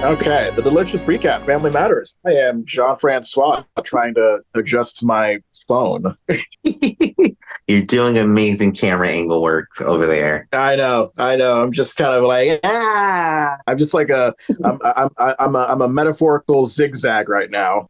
Okay, the delicious recap, Family Matters. I am Jon Francois, trying to adjust my phone. You're doing amazing camera angle work over there. I know. I'm just kind of like I'm just like I'm a metaphorical zigzag right now.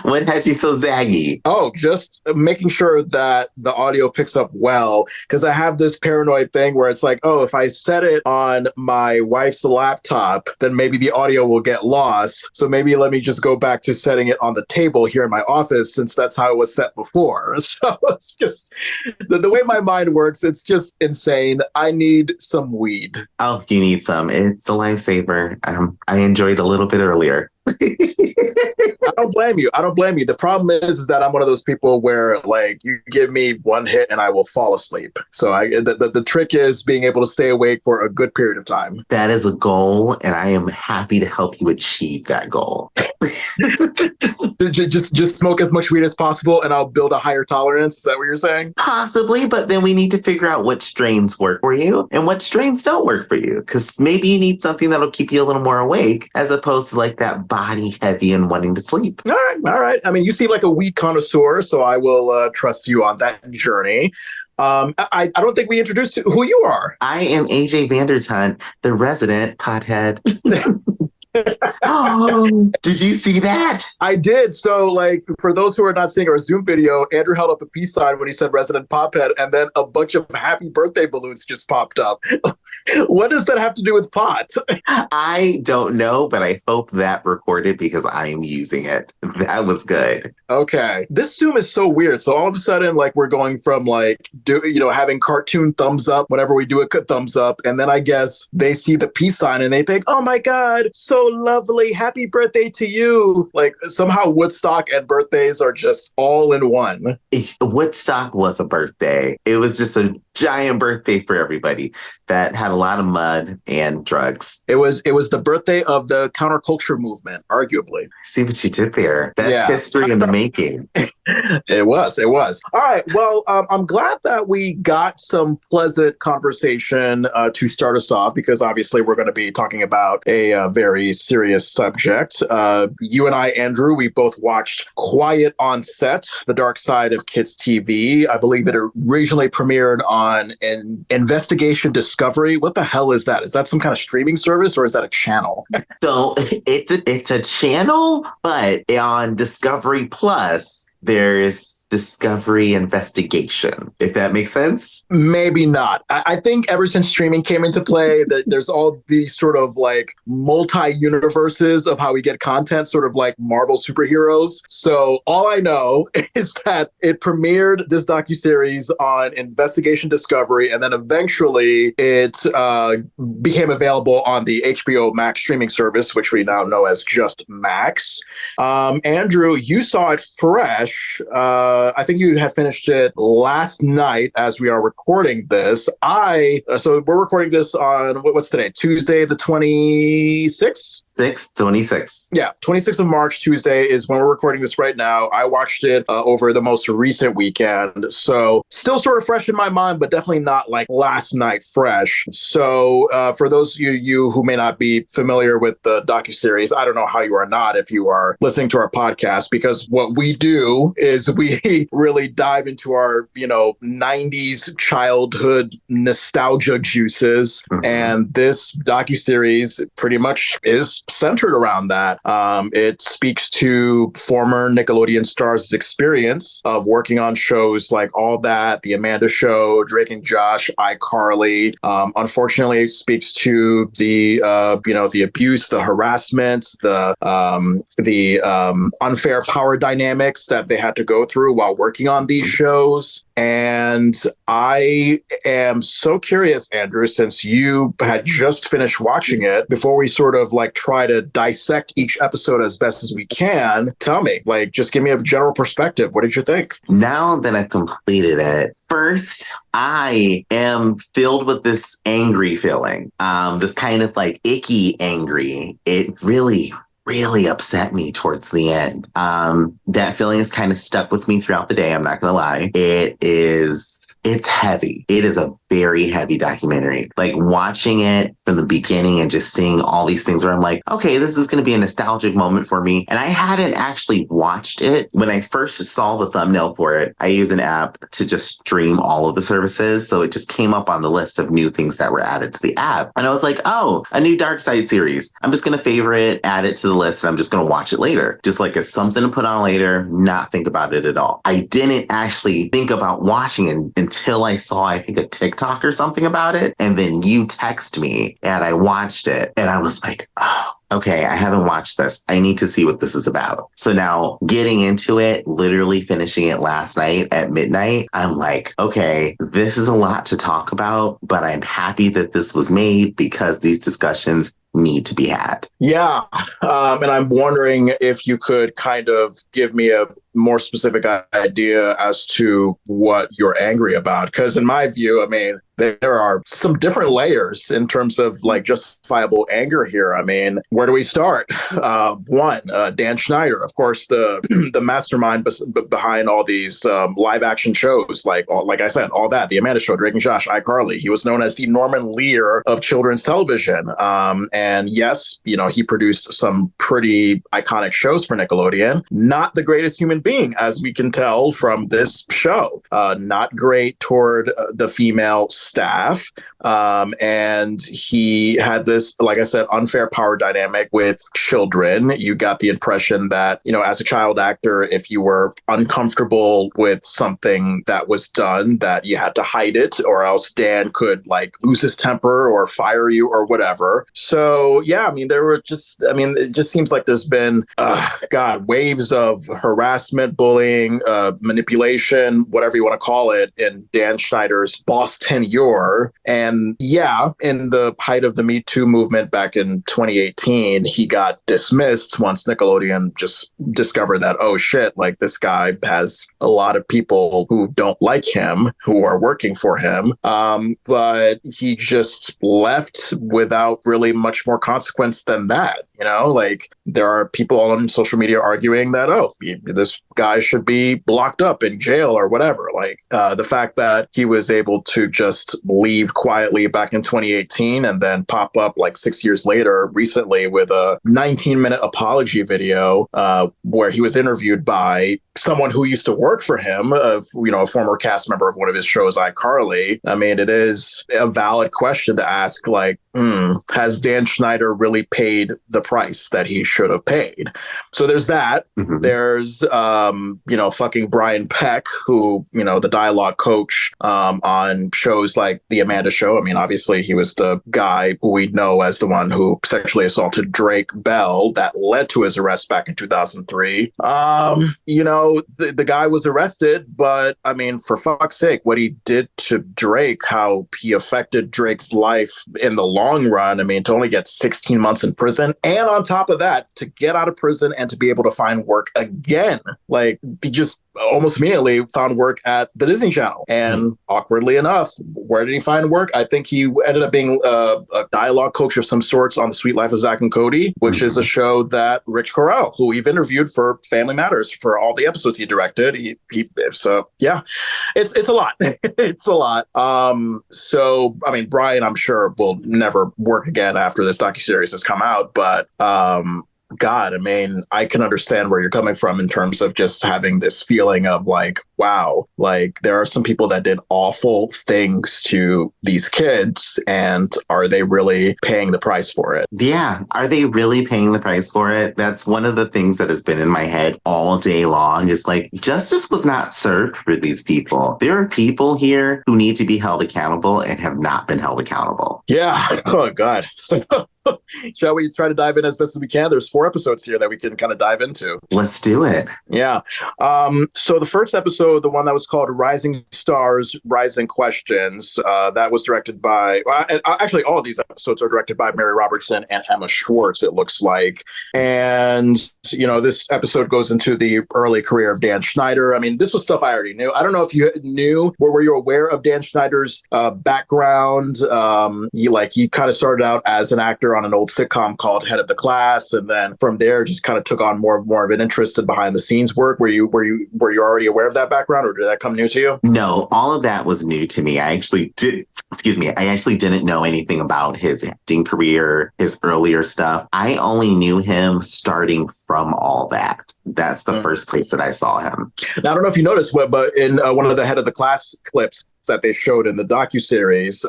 What had you so zaggy? Oh, just making sure that the audio picks up well, because I have this paranoid thing where it's like, oh, if I set it on my wife's laptop, then maybe the audio will get lost. So maybe let me just go back to setting it on the table here in my office, since that's how it was set before. So it's just the way my mind works. It's just insane. I need some weed. Oh, you need some. It's a lifesaver. I enjoyed a little bit earlier. I don't blame you. The problem is that I'm one of those people where, like, you give me one hit and I will fall asleep. So the trick is being able to stay awake for a good period of time. That is a goal, and I am happy to help you achieve that goal. just smoke as much weed as possible and I'll build a higher tolerance. Is that what you're saying? Possibly, but then we need to figure out which strains work for you and what strains don't work for you. Because maybe you need something that'll keep you a little more awake, as opposed to like that body heavy and wanting to sleep. All right. I mean, you seem like a weed connoisseur, so I will trust you on that journey. I don't think we introduced who you are. I am Ajay Vandertunt, the resident pothead. Oh, did you see that? I did. So, like, for those who are not seeing our Zoom video, Andrew held up a peace sign when he said resident pophead, and then a bunch of happy birthday balloons just popped up. What does that have to do with pot? I don't know, but I hope that recorded because I am using it. That was good. Okay. This Zoom is so weird. So all of a sudden, like, we're going from like, having cartoon thumbs up whenever we do a thumbs up. And then I guess they see the peace sign and they think, oh my God, so lovely. Happy birthday to you. Like, somehow Woodstock and birthdays are just all in one. Woodstock was a birthday. It was just a giant birthday for everybody that had a lot of mud and drugs. It was the birthday of the counterculture movement, arguably. See what you did there. That's history in the making. It was. All right. Well, I'm glad that we got some pleasant conversation to start us off, because obviously we're going to be talking about a very serious subject. You and I, Andrew, we both watched Quiet on Set, The Dark Side of Kids TV. I believe it originally premiered on an Investigation Discovery. What the hell is that? Is that some kind of streaming service or is that a channel? So it's a channel, but on Discovery Plus, there's Discovery Investigation, if that makes sense. Maybe not. I think ever since streaming came into play, there's all these sort of like multi-universes of how we get content, sort of like Marvel superheroes. So all I know is that it premiered this docuseries on Investigation Discovery, and then eventually it became available on the HBO Max streaming service, which we now know as just Max. Andrew, you saw it fresh. I think you had finished it last night as we are recording this. So we're recording this on, what's today? Tuesday, the 26th? 26. Yeah, 26th of March, Tuesday is when we're recording this right now. I watched it over the most recent weekend. So still sort of fresh in my mind, but definitely not like last night fresh. So for those of you who may not be familiar with the docuseries, I don't know how you are not if you are listening to our podcast, because what we do is we really dive into our, 90s childhood nostalgia juices. Mm-hmm. And this docuseries pretty much is centered around that. It speaks to former Nickelodeon stars' experience of working on shows like All That, The Amanda Show, Drake and Josh, iCarly. Unfortunately, it speaks to the abuse, the harassment, the unfair power dynamics that they had to go through while working on these shows. And I am so curious, Andrew, since you had just finished watching it, before we sort of like try to dissect each episode as best as we can, tell me, like, just give me a general perspective. What did you think? Now that I've completed it, first, I am filled with this angry feeling, this kind of like icky angry. It really upset me towards the end. That feeling is kind of stuck with me throughout the day. I'm not going to lie. It's heavy. It is a very heavy documentary. Like watching it from the beginning and just seeing all these things where I'm like, okay, this is going to be a nostalgic moment for me. And I hadn't actually watched it. When I first saw the thumbnail for it, I used an app to just stream all of the services. So it just came up on the list of new things that were added to the app. And I was like, oh, a new Dark Side series. I'm just going to favorite, add it to the list, and I'm just going to watch it later. Just like as something to put on later, not think about it at all. I didn't actually think about watching it until I saw, I think, a TikTok or something about it. And then you text me and I watched it and I was like, oh, okay, I haven't watched this. I need to see what this is about. So now getting into it, literally finishing it last night at midnight, I'm like, okay, this is a lot to talk about, but I'm happy that this was made because these discussions need to be had. Yeah. And I'm wondering if you could kind of give me a more specific idea as to what you're angry about. Because in my view, I mean, there are some different layers in terms of like justifiable anger here. I mean, where do we start? One, Dan Schneider, of course, the mastermind behind all these live action shows, like I said, all that, The Amanda Show, Drake and Josh, iCarly. He was known as the Norman Lear of children's television. And yes, you know, he produced some pretty iconic shows for Nickelodeon. Not the greatest human being, as we can tell from this show. Not great toward the female staff. And he had this, like I said, unfair power dynamic with children. You got the impression that, you know, as a child actor, if you were uncomfortable with something that was done, that you had to hide it, or else Dan could like lose his temper or fire you or whatever. So yeah, I mean, it just seems like there's been, waves of harassment, bullying, manipulation, whatever you want to call it, in Dan Schneider's boss tenure. And yeah, in the height of the Me Too movement back in 2018, he got dismissed once Nickelodeon just discovered that, oh shit, like this guy has a lot of people who don't like him, who are working for him. But he just left without really much more consequence than that. You know, like there are people on social media arguing that, oh, this guy should be locked up in jail or whatever. Like the fact that he was able to just leave quietly back in 2018 and then pop up like 6 years later recently with a 19-minute apology video where he was interviewed by someone who used to work for him, a former cast member of one of his shows, iCarly. I mean, it is a valid question to ask, like, has Dan Schneider really paid the price that he should have paid? So there's that. Mm-hmm. There's, fucking Brian Peck, who, the dialogue coach on shows like The Amanda Show. I mean, obviously, he was the guy who we know as the one who sexually assaulted Drake Bell. That led to his arrest back in 2003. The guy was arrested, but I mean, for fuck's sake, what he did to Drake, how he affected Drake's life in the long run. I mean, to only get 16 months in prison, and on top of that, to get out of prison and to be able to find work again. Like, he just almost immediately found work at the Disney Channel. And awkwardly enough, where did he find work? I think he ended up being a dialogue coach of some sorts on The Sweet Life of Zack and Cody, which is a show that Rich Correll, who we've interviewed for Family Matters for all the episodes he directed. So yeah, it's a lot. It's a lot. So, I mean, Brian, I'm sure will never work again after this docuseries has come out, but God, I mean, I can understand where you're coming from in terms of just having this feeling of like, wow, like there are some people that did awful things to these kids, and are they really paying the price for it? Yeah. Are they really paying the price for it? That's one of the things that has been in my head all day long, is like, justice was not served for these people. There are people here who need to be held accountable and have not been held accountable. Yeah. Oh, God. Shall we try to dive in as best as we can? There's 4 episodes here that we can kind of dive into. Let's do it. Yeah. So the first episode, the one that was called Rising Stars, Rising Questions, that was directed by, actually all of these episodes are directed by Mary Robertson and Emma Schwartz, it looks like. And, this episode goes into the early career of Dan Schneider. I mean, this was stuff I already knew. I don't know if you knew, or were you aware of Dan Schneider's background? He kind of started out as an actor on an old sitcom called Head of the Class, and then then from there just kind of took on more of an interest in behind the scenes work? Were you already aware of that background, or did that come new to you? No, all of that was new to me. I actually didn't know anything about his acting career, his earlier stuff. I only knew him starting from all that. That's the first place that I saw him. Now, I don't know if you noticed, but in one of the Head of the Class clips that they showed in the docuseries,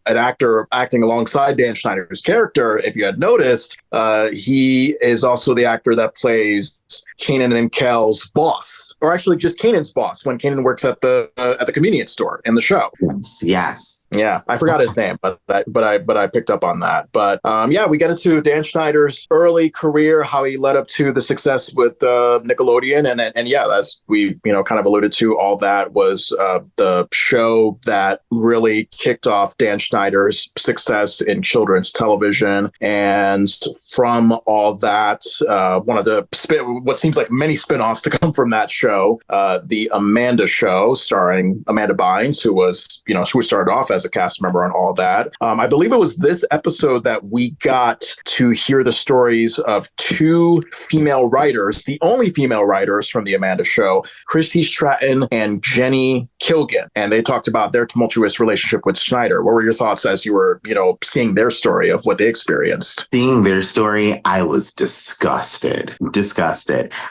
an actor acting alongside Dan Schneider's character, if you had noticed, he is also the actor that plays Kanan and Kel's boss, or actually just Kanan's boss when Kanan works at the convenience store in the show. Yes. Yeah, I forgot his name, but I picked up on that. But yeah, we get into Dan Schneider's early career, how he led up to the success with Nickelodeon, and yeah, as we kind of alluded to, all that was the show that really kicked off Dan Schneider's success in children's television. And from all that, one of the what seems like many spinoffs to come from that show, the Amanda Show, starring Amanda Bynes, who started off as a cast member on all that. I believe it was this episode that we got to hear the stories of two female writers, the only female writers from the Amanda Show, Christy Stratton and Jenny Kilgan, and they talked about their tumultuous relationship with Schneider. What were your thoughts as you were, seeing their story of what they experienced? Seeing their story, I was disgusted.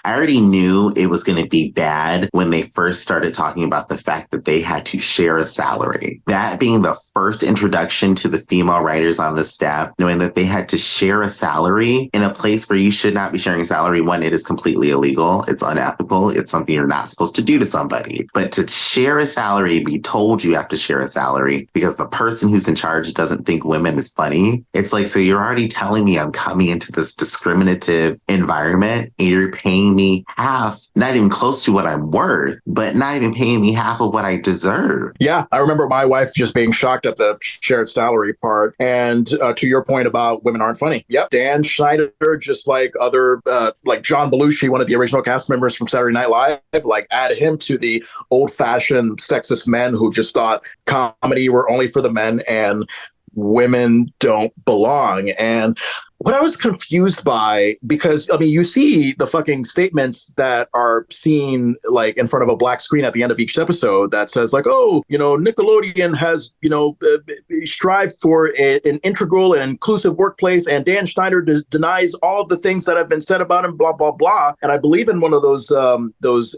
I already knew it was going to be bad when they first started talking about the fact that they had to share a salary. That being the first introduction to the female writers on the staff, knowing that they had to share a salary in a place where you should not be sharing a salary. One, it is completely illegal. It's unethical. It's something you're not supposed to do to somebody. But to share a salary, be told you have to share a salary because the person who's in charge doesn't think women is funny. It's like, so you're already telling me I'm coming into this discriminative environment and you're paying me half, not even close to what I'm worth, but not even paying me half of what I deserve. Yeah, I remember my wife just being shocked at the shared salary part. And to your point about women aren't funny. Yep. Dan Schneider, just like other, like John Belushi, one of the original cast members from Saturday Night Live, like add him to the old fashioned sexist men who just thought comedy were only for the men and women don't belong. And what I was confused by, because, you see the fucking statements that are seen like in front of a black screen at the end of each episode that says like, oh, Nickelodeon has, strived for an integral and inclusive workplace, and Dan Schneider denies all of the things that have been said about him, blah, blah, blah. And I believe in one of those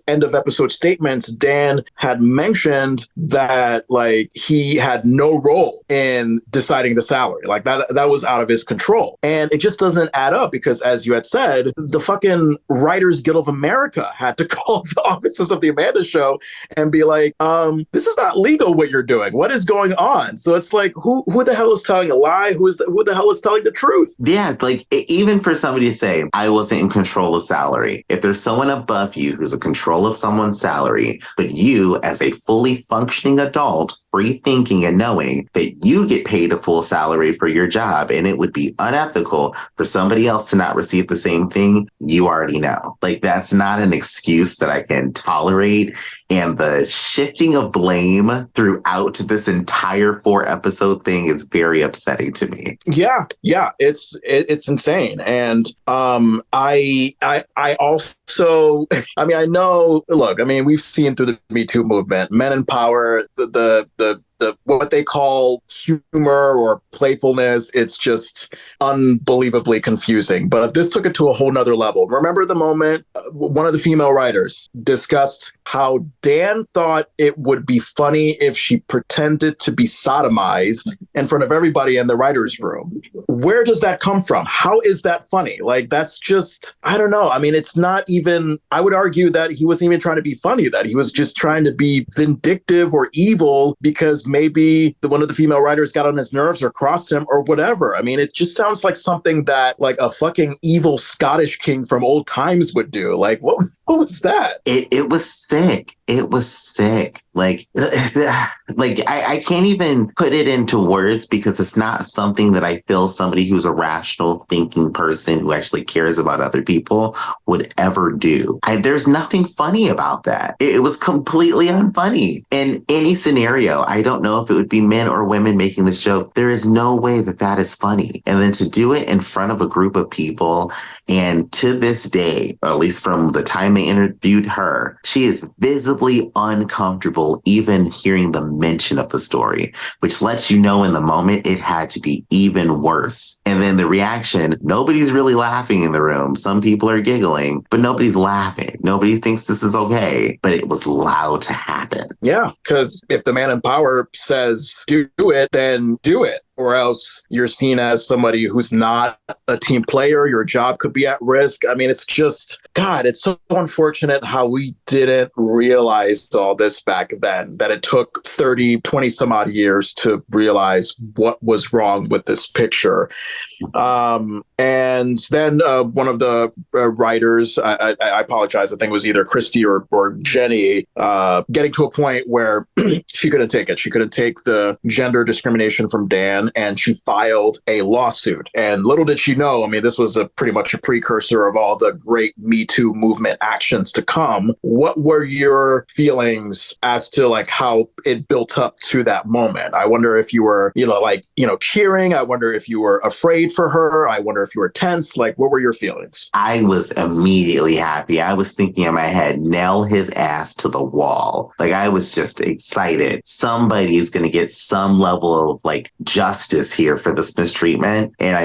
end of episode statements, Dan had mentioned that like he had no role in deciding the salary, like that was out of his control. And it just doesn't add up because, as you had said, the fucking Writers Guild of America had to call the offices of the Amanda Show and be like, this is not legal what you're doing. What is going on? So it's like, who the hell is telling a lie? Who the hell is telling the truth? Yeah, like even for somebody to say, I wasn't in control of salary. If there's someone above you who's in control of someone's salary, but you as a fully functioning adult, free thinking and knowing that you get paid a full salary for your job and it would be unethical for somebody else to not receive the same thing, you already know. Like, that's not an excuse that I can tolerate. And the shifting of blame throughout this entire 4-episode thing is very upsetting to me. Yeah, it's insane. And I also, I know, look, we've seen through the Me Too movement, men in power, the what they call humor or playfulness, it's just unbelievably confusing. But this took it to a whole nother level. Remember the moment one of the female writers discussed how Dan thought it would be funny if she pretended to be sodomized in front of everybody in the writer's room. Where does that come from? How is that funny? Like, that's just, I don't know. It's not even, I would argue that he wasn't even trying to be funny, that he was just trying to be vindictive or evil because maybe one of the female writers got on his nerves or crossed him or whatever. It just sounds like something that like a fucking evil Scottish king from old times would do. Like, what was that? It was sick. It was sick. Like I can't even put it into words because it's not something that I feel somebody who's a rational thinking person who actually cares about other people would ever do. There's nothing funny about that. It was completely unfunny. In any scenario, I don't know if it would be men or women making this joke. There is no way that is funny. And then to do it in front of a group of people And to this day, or at least from the time they interviewed her, she is visibly uncomfortable even hearing the mention of the story, which lets you know in the moment it had to be even worse. And then the reaction, nobody's really laughing in the room. Some people are giggling, but nobody's laughing. Nobody thinks this is okay, but it was allowed to happen. Yeah, because if the man in power says do it, then do it. Or else you're seen as somebody who's not a team player. Your job could be at risk. I mean, it's just, God, it's so unfortunate how we didn't realize all this back then, that it took 20 some odd years to realize what was wrong with this picture. And then one of the writers, I apologize, I think it was either Christy or Jenny, getting to a point where she couldn't take it. She couldn't take the gender discrimination from Dan, and she filed a lawsuit. And little did she know, I mean, this was pretty much a precursor of all the great Me Too movement actions to come. What were your feelings as to like how it built up to that moment? I wonder if you were, cheering. I wonder if you were afraid for her. I wonder if you were tense. Like, what were your feelings? I was immediately happy. I was thinking in my head, nail his ass to the wall. Like, I was just excited. Somebody's going to get some level of like justice here for this mistreatment. And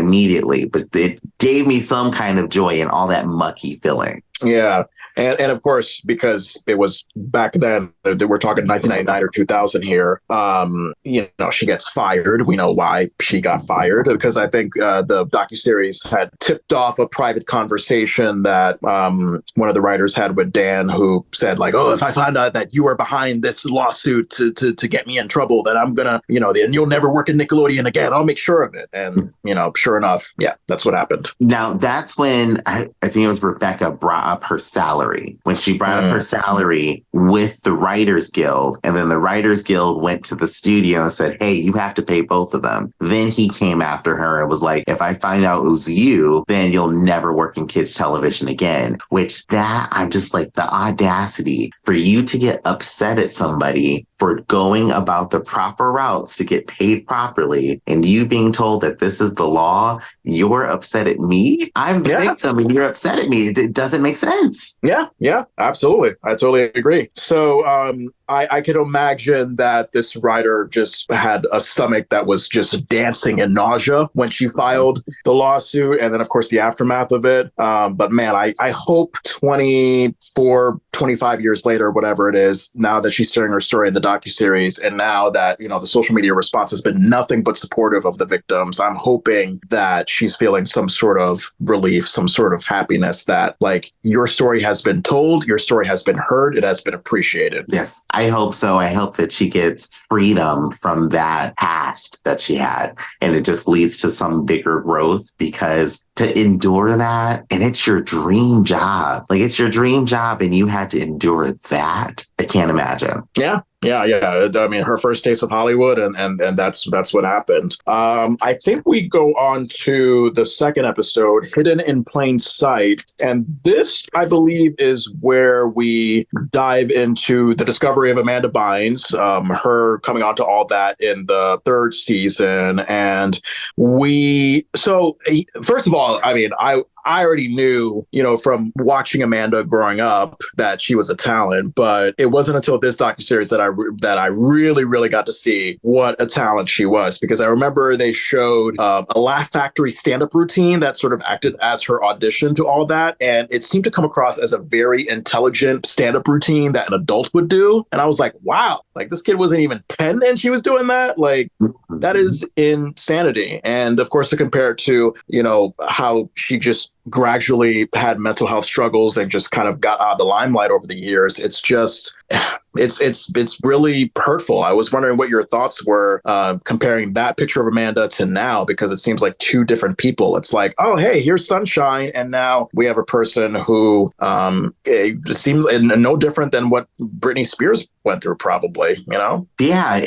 but it gave me some kind of joy in all that mucky feeling. Yeah. And of course, because it was back then, we're talking 1999 or 2000 here, she gets fired. We know why she got fired, because I think the docuseries had tipped off a private conversation that one of the writers had with Dan, who said like, oh, if I find out that you are behind this lawsuit to get me in trouble, then I'm going to, and you'll never work at Nickelodeon again. I'll make sure of it. And, sure enough, yeah, that's what happened. Now, that's when I think it was Rebecca brought up her salary. When she brought up her salary with the Writers Guild, and then the Writers Guild went to the studio and said, hey, you have to pay both of them. Then he came after her and was like, if I find out it was you, then you'll never work in kids television again. I'm just like, the audacity for you to get upset at somebody for going about the proper routes to get paid properly, and you being told that this is the law, you're upset at me? I'm the victim and you're upset at me. It doesn't make sense. Yeah, absolutely. I totally agree. So I could imagine that this writer just had a stomach that was just dancing in nausea when she filed the lawsuit, and then, of course, the aftermath of it. But man, I hope 25 years later, whatever it is, now that she's sharing her story in the docuseries, and now that, the social media response has been nothing but supportive of the victims, I'm hoping that she's feeling some sort of relief, some sort of happiness that, like, your story has been told, your story has been heard, it has been appreciated. Yes, I hope so. I hope that she gets freedom from that past that she had, and it just leads to some bigger growth, because to endure that, and it's your dream job. Like, it's your dream job, and you had to endure that. I can't imagine. Yeah. I mean, her first taste of Hollywood, and that's what happened. I think we go on to the second episode, Hidden in Plain Sight. And this, I believe, is where we dive into the discovery of Amanda Bynes, her coming onto all that in the third season. And so first of all, I mean, I already knew, from watching Amanda growing up that she was a talent, but it wasn't until this docuseries that I really, really got to see what a talent she was, because I remember they showed a Laugh Factory stand-up routine that sort of acted as her audition to all that, and it seemed to come across as a very intelligent stand-up routine that an adult would do, and I was like, wow, like, this kid wasn't even 10 and she was doing that? Like, that is insanity. And of course, to compare it to, how she just gradually had mental health struggles and just kind of got out of the limelight over the years, it's just, it's really hurtful. I was wondering what your thoughts were comparing that picture of Amanda to now, because it seems like two different people. It's like, oh, hey, here's sunshine, and now we have a person who it seems no different than what Britney Spears went through, probably, Yeah,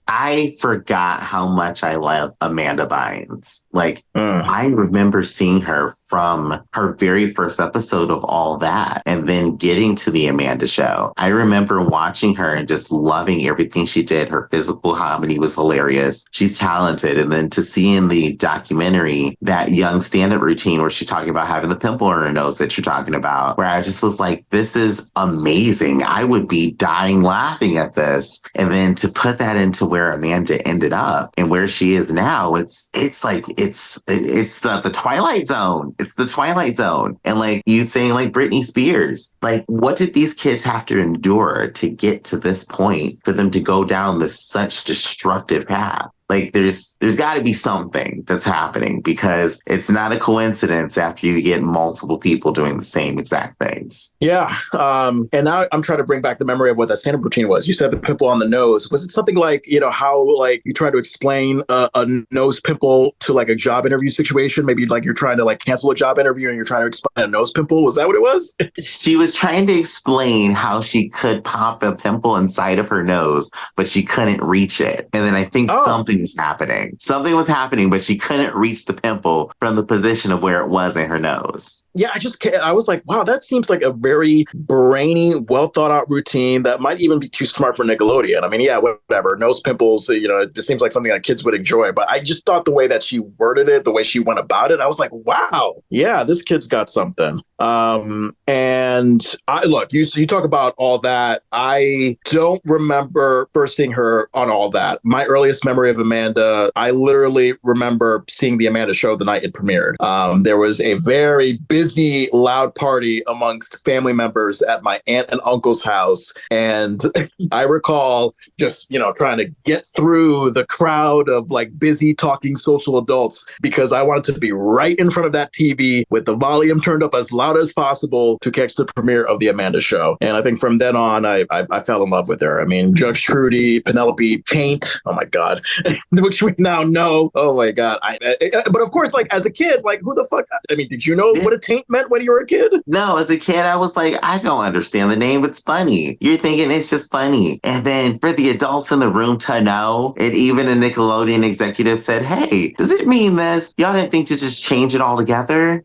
I forgot how much I love Amanda Bynes. Like, I remember seeing her from her very first episode of All That and then getting to the Amanda Show. I remember watching her and just loving everything she did. Her physical comedy was hilarious. She's talented. And then to see in the documentary that young stand-up routine where she's talking about having the pimple on her nose that you're talking about, where I just was like, this is amazing. I would be dying laughing at this. And then to put that into where Amanda ended up and where she is now, it's the Twilight Zone. It's the Twilight Zone. And like you saying, like Britney Spears, like what did these kids have to endure to get to this point for them to go down this such destructive path? Like there's got to be something that's happening, because it's not a coincidence after you get multiple people doing the same exact things. Yeah. And now I'm trying to bring back the memory of what that stand-up routine was. You said the pimple on the nose. Was it something like, how like you try to explain a nose pimple to like a job interview situation? Maybe like you're trying to like cancel a job interview and you're trying to explain a nose pimple. Was that what it was? She was trying to explain how she could pop a pimple inside of her nose, but she couldn't reach it. And then I think something was happening. Something was happening, but she couldn't reach the pimple from the position of where it was in her nose. Yeah, I was like, wow, that seems like a very brainy, well thought out routine that might even be too smart for Nickelodeon. I mean, yeah, whatever. Nose pimples, it seems like something that kids would enjoy. But I just thought the way that she worded it, the way she went about it, I was like, wow, yeah, this kid's got something. And look, you talk about All That. I don't remember first seeing her on All That. My earliest memory of Amanda, I literally remember seeing the Amanda Show the night it premiered. There was a very busy, loud party amongst family members at my aunt and uncle's house. And I recall just, trying to get through the crowd of like busy talking social adults because I wanted to be right in front of that TV with the volume turned up as loud as possible to catch the premiere of the Amanda Show. And I think from then on, I fell in love with her. I mean, Judge Trudy, Penelope, Taint, oh my God, which we now know. Oh my God. But of course, like as a kid, like who the fuck? I mean, did you know what a taint meant when you were a kid? No, as a kid, I was like, I don't understand the name. It's funny. You're thinking it's just funny. And then for the adults in the room to know, and even a Nickelodeon executive said, hey, does it mean this? Y'all didn't think to just change it all together?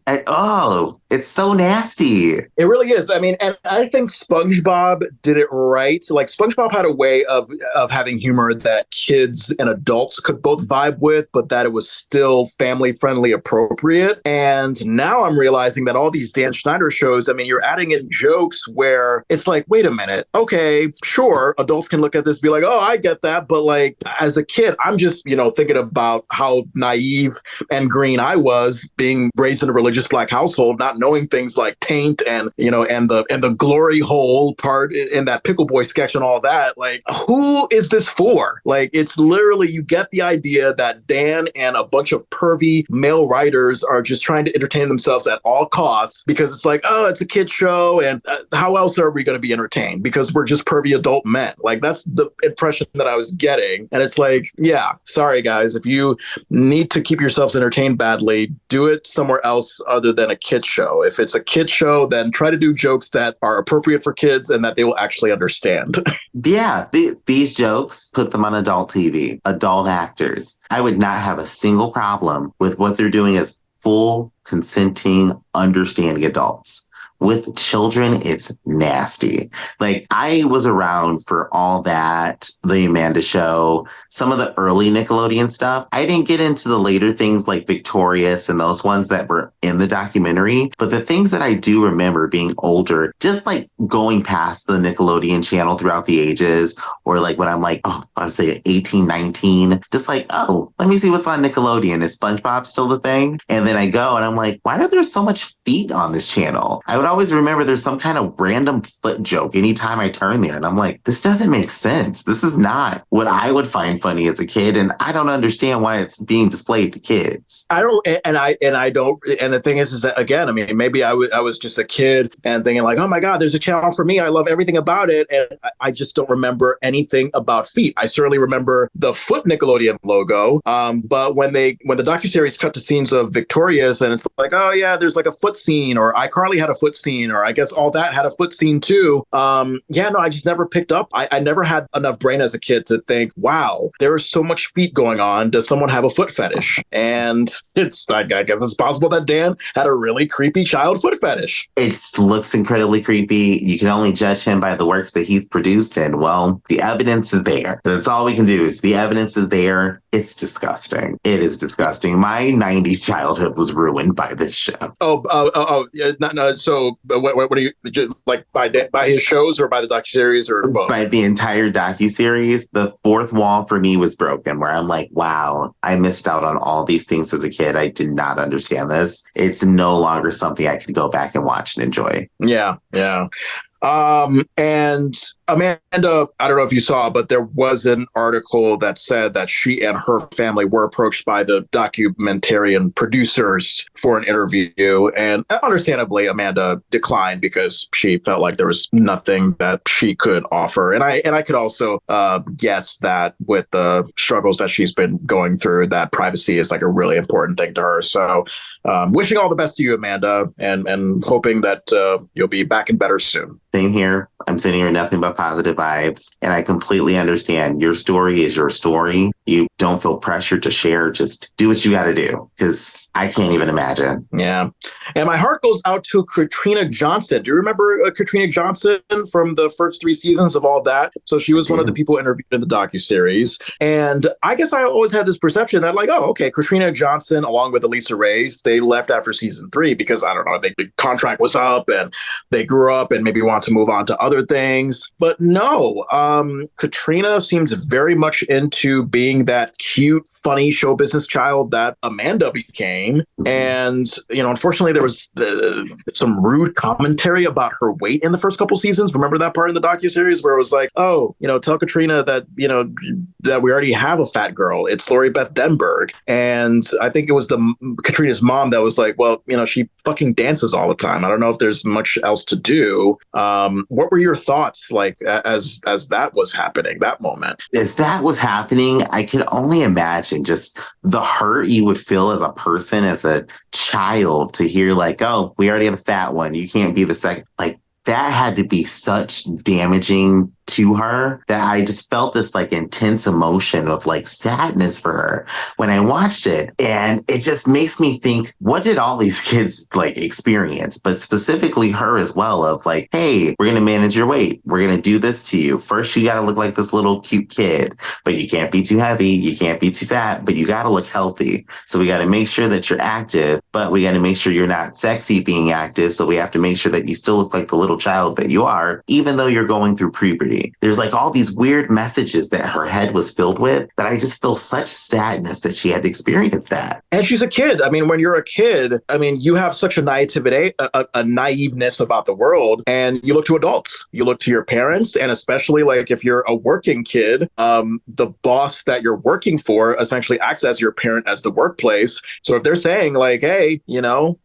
It's so nasty. It really is. I mean, and I think SpongeBob did it right. Like SpongeBob had a way of having humor that kids and adults could both vibe with, but that it was still family friendly, appropriate. And now I'm realizing that all these Dan Schneider shows, I mean, you're adding in jokes where it's like, wait a minute. Okay, sure. Adults can look at this and be like, oh, I get that. But like as a kid, I'm just, thinking about how naive and green I was being raised in a religious Black household, not knowing things like taint and the glory hole part in that Pickle Boy sketch and all that. Like, who is this for? Like, it's literally, you get the idea that Dan and a bunch of pervy male writers are just trying to entertain themselves at all costs because it's like, oh, it's a kid show. And how else are we going to be entertained? Because we're just pervy adult men. Like, that's the impression that I was getting. And it's like, yeah, sorry, guys. If you need to keep yourselves entertained badly, do it somewhere else other than a kid show. If it's a kid show, then try to do jokes that are appropriate for kids and that they will actually understand. Yeah, these jokes, put them on adult TV, adult actors. I would not have a single problem with what they're doing as full, consenting, understanding adults. With children, it's nasty. Like, I was around for All That, the Amanda Show, some of the early Nickelodeon stuff. I didn't get into the later things like Victorious and those ones that were in the documentary. But the things that I do remember being older, just like going past the Nickelodeon channel throughout the ages, or like when I'm like, I would say 18, 19, just like, let me see what's on Nickelodeon. Is SpongeBob still the thing? And then I go and I'm like, why are there so much feet on this channel? I would always remember there's some kind of random foot joke anytime I turn there. And I'm like, this doesn't make sense. This is not what I would find funny as a kid. And I don't understand why it's being displayed to kids. I don't. And the thing is that, again, I mean, maybe I was just a kid and thinking like, oh my God, there's a channel for me. I love everything about it. And I just don't remember anything about feet. I certainly remember the foot Nickelodeon logo. But when the docuseries cut to scenes of Victorious and it's like, oh yeah, there's like a foot scene, or iCarly had a foot scene, or I guess all that had a foot scene too. Yeah, no, I just never picked up. I never had enough brain as a kid to think, wow, there is so much feet going on. Does someone have a foot fetish? And I guess it's possible that Dan had a really creepy child foot fetish. It looks incredibly creepy. You can only judge him by the works that he's produced, and well, the evidence is there. That's all we can do. Is the evidence is there. It's disgusting. It is disgusting. My 90s childhood was ruined by this show. Yeah. No, so what do you like by his shows or by the docuseries or both? By the entire docuseries, the fourth wall for me was broken, where I'm like, wow, I missed out on all these things as a kid. I did not understand this. It's no longer something I could go back and watch and enjoy. Yeah. And Amanda, I don't know if you saw, but there was an article that said that she and her family were approached by the documentarian producers for an interview. And understandably, Amanda declined because she felt like there was nothing that she could offer. And I could also guess that with the struggles that she's been going through, that privacy is like a really important thing to her. So wishing all the best to you, Amanda, and hoping that you'll be back and better soon. Same here. I'm sitting here nothing but positive vibes. And I completely understand your story is your story. You don't feel pressured to share. Just do what you got to do, because I can't even imagine. Yeah. And my heart goes out to Katrina Johnson. Do you remember Katrina Johnson from the first 3 seasons of All That? So she was one of the people interviewed in the docuseries. And I guess I always had this perception that like, oh, okay, Katrina Johnson, along with Elisa Reyes, they left after season 3 because, I don't know, the contract was up and they grew up and maybe want to move on to other things. But no, Katrina seems very much into being that cute, funny show business child that Amanda became. And, you know, unfortunately, there was some rude commentary about her weight in the first couple seasons. Remember that part in the docuseries where it was like, oh, you know, tell Katrina that, you know, that we already have a fat girl. It's Lori Beth Denberg. And I think it was Katrina's mom that was like, well, you know, she fucking dances all the time. I don't know if there's much else to do. What were your thoughts like as that was happening, that moment? As that was happening, I could only imagine just the hurt you would feel as a person, as a child, to hear like, oh, we already have a fat one. You can't be the second. Like, that had to be such damaging to her that I just felt this like intense emotion of like sadness for her when I watched it. And it just makes me think, what did all these kids like experience, but specifically her as well, of like, hey, we're going to manage your weight. We're going to do this to you. First, you got to look like this little cute kid, but you can't be too heavy. You can't be too fat, but you got to look healthy. So we got to make sure that you're active, but we got to make sure you're not sexy being active. So we have to make sure that you still look like the little child that you are, even though you're going through puberty. There's like all these weird messages that her head was filled with that I just feel such sadness that she had to experience that. And she's a kid. I mean, when you're a kid, I mean, you have such a naivety, a naiveness about the world, and you look to adults. You look to your parents, and especially like if you're a working kid, the boss that you're working for essentially acts as your parent as the workplace. So if they're saying like, hey, you know,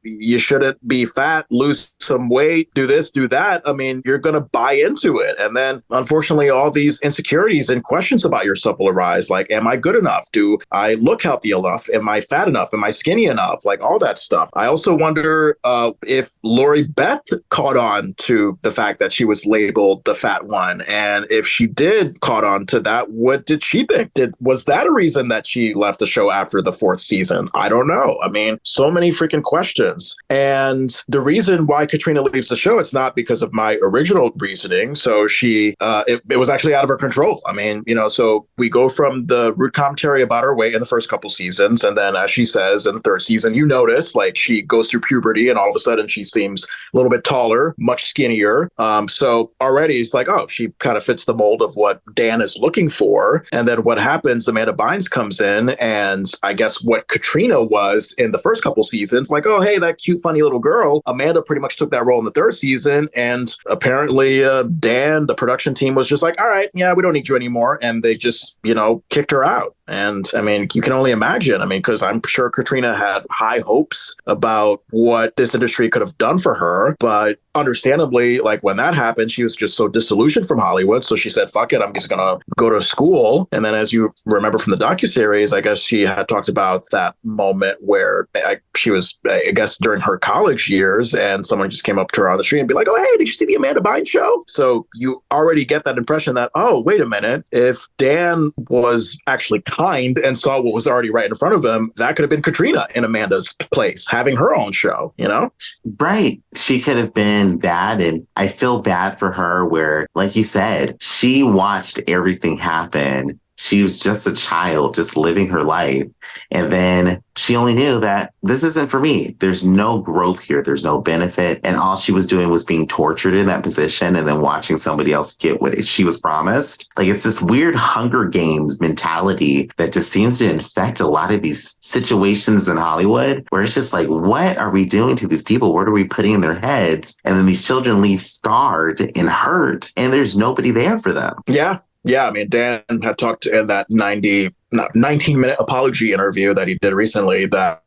you shouldn't be fat, lose some weight, do this, do that. I mean, you're going to buy into it. And then unfortunately, all these insecurities and questions about yourself will arise. Like, am I good enough? Do I look healthy enough? Am I fat enough? Am I skinny enough? Like all that stuff. I also wonder if Lori Beth caught on to the fact that she was labeled the fat one. And if she did caught on to that, what did she think? Was that a reason that she left the show after the 4th season? I don't know. I mean, so many freaking questions. And the reason why Katrina leaves the show, it's not because of my original reasoning. So it was actually out of her control. I mean, you know, so we go from the rude commentary about her weight in the first couple seasons. And then as she says in the 3rd season, you notice like she goes through puberty and all of a sudden she seems a little bit taller, much skinnier. So already it's like, oh, she kind of fits the mold of what Dan is looking for. And then what happens, Amanda Bynes comes in, and I guess what Katrina was in the first couple seasons, like, oh, hey, that cute, funny little girl. Amanda pretty much took that role in the 3rd season. And apparently Dan, the production team, was just like, all right, yeah, we don't need you anymore. And they just, you know, kicked her out. And I mean, you can only imagine. I mean, because I'm sure Katrina had high hopes about what this industry could have done for her. But understandably, like when that happened, she was just so disillusioned from Hollywood. So she said, fuck it, I'm just going to go to school. And then as you remember from the docuseries, I guess she had talked about that moment where she was, I guess, during her college years, and someone just came up to her on the street and be like, oh, hey, did you see the Amanda Bynes show? So you already get that impression that, oh, wait a minute, if Dan was actually kind and saw what was already right in front of him, that could have been Katrina in Amanda's place, having her own show, you know? Right. She could have been that. And I feel bad for her where, like you said, she watched everything happen. She was just a child, just living her life. And then she only knew that this isn't for me. There's no growth here. There's no benefit. And all she was doing was being tortured in that position and then watching somebody else get what she was promised. Like, it's this weird Hunger Games mentality that just seems to infect a lot of these situations in Hollywood, where it's just like, what are we doing to these people? What are we putting in their heads? And then these children leave scarred and hurt, and there's nobody there for them. Yeah. Yeah, I mean, Dan had talked in that 19-minute apology interview that he did recently that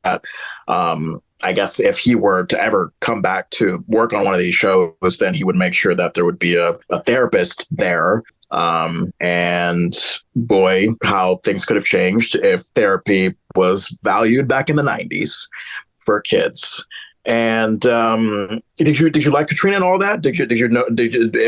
I guess if he were to ever come back to work on one of these shows, then he would make sure that there would be a therapist there. And boy, how things could have changed if therapy was valued back in the 90s for kids. And did you like Katrina and all that?